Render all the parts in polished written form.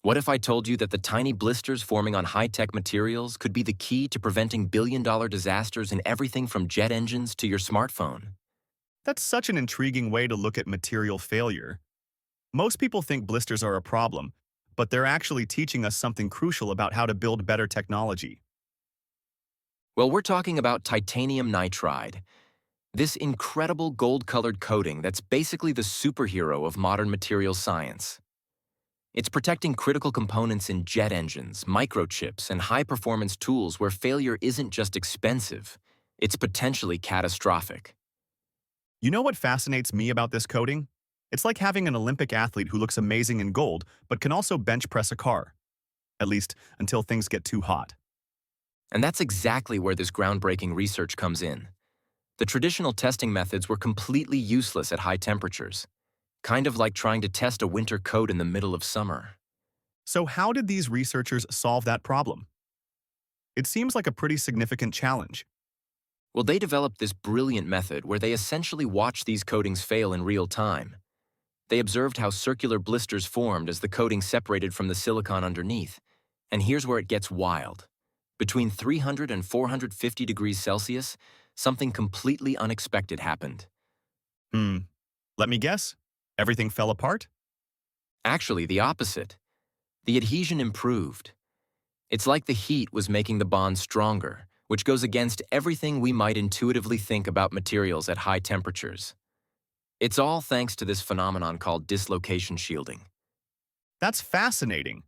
What if I told you that the tiny blisters forming on high-tech materials could be the key to preventing billion-dollar disasters in everything from jet engines to your smartphone? That's such an intriguing way to look at material failure. Most people think blisters are a problem, but they're actually teaching us something crucial about how to build better technology. Well, we're talking about titanium nitride, this incredible gold-colored coating that's basically the superhero of modern material science. It's protecting critical components in jet engines, microchips, and high-performance tools where failure isn't just expensive, it's potentially catastrophic. You know what fascinates me about this coating? It's like having an Olympic athlete who looks amazing in gold, but can also bench press a car. At least, until things get too hot. And that's exactly where this groundbreaking research comes in. The traditional testing methods were completely useless at high temperatures, kind of like trying to test a winter coat in the middle of summer. So how did these researchers solve that problem? It seems like a pretty significant challenge. Well, they developed this brilliant method where they essentially watched these coatings fail in real time. They observed how circular blisters formed as the coating separated from the silicon underneath. And here's where it gets wild. Between 300 and 450 degrees Celsius, something completely unexpected happened. Hmm. Let me guess. Everything fell apart? Actually, the opposite. The adhesion improved. It's like the heat was making the bond stronger, which goes against everything we might intuitively think about materials at high temperatures. It's all thanks to this phenomenon called dislocation shielding. That's fascinating.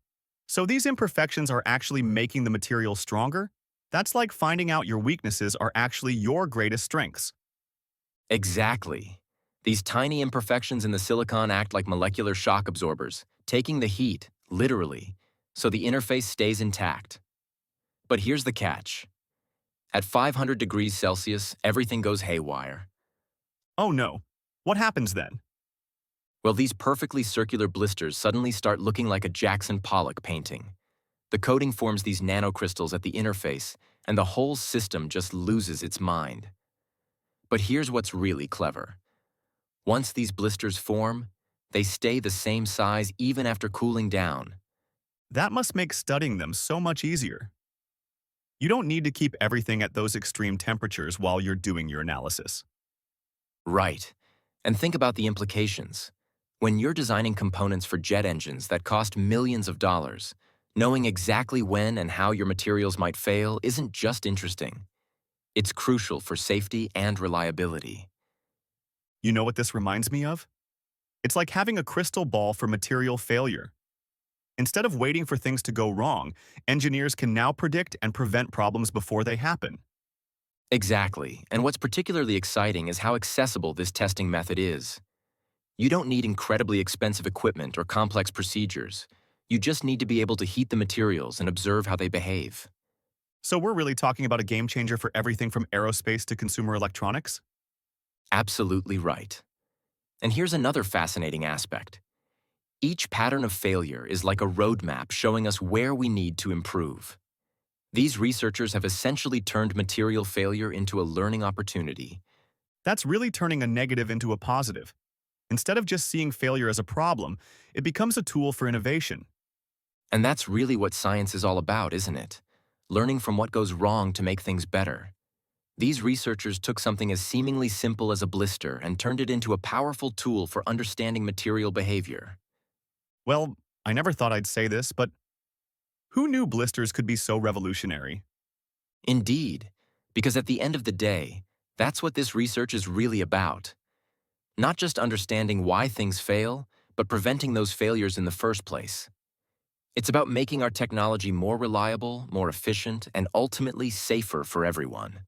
So these imperfections are actually making the material stronger? That's like finding out your weaknesses are actually your greatest strengths. Exactly. These tiny imperfections in the silicon act like molecular shock absorbers, taking the heat, literally, so the interface stays intact. But here's the catch. At 500 degrees Celsius, everything goes haywire. Oh no. What happens then? Well, these perfectly circular blisters suddenly start looking like a Jackson Pollock painting. The coating forms these nanocrystals at the interface, and the whole system just loses its mind. But here's what's really clever. Once these blisters form, they stay the same size even after cooling down. That must make studying them so much easier. You don't need to keep everything at those extreme temperatures while you're doing your analysis. Right. And think about the implications. When you're designing components for jet engines that cost millions of dollars, knowing exactly when and how your materials might fail isn't just interesting. It's crucial for safety and reliability. You know what this reminds me of? It's like having a crystal ball for material failure. Instead of waiting for things to go wrong, engineers can now predict and prevent problems before they happen. Exactly, and what's particularly exciting is how accessible this testing method is. You don't need incredibly expensive equipment or complex procedures. You just need to be able to heat the materials and observe how they behave. So we're really talking about a game changer for everything from aerospace to consumer electronics? Absolutely right. And here's another fascinating aspect. Each pattern of failure is like a roadmap showing us where we need to improve. These researchers have essentially turned material failure into a learning opportunity. That's really turning a negative into a positive. Instead of just seeing failure as a problem, it becomes a tool for innovation. And that's really what science is all about, isn't it? Learning from what goes wrong to make things better. These researchers took something as seemingly simple as a blister and turned it into a powerful tool for understanding material behavior. Well, I never thought I'd say this, but who knew blisters could be so revolutionary? Indeed, because at the end of the day, that's what this research is really about. Not just understanding why things fail, but preventing those failures in the first place. It's about making our technology more reliable, more efficient, and ultimately safer for everyone.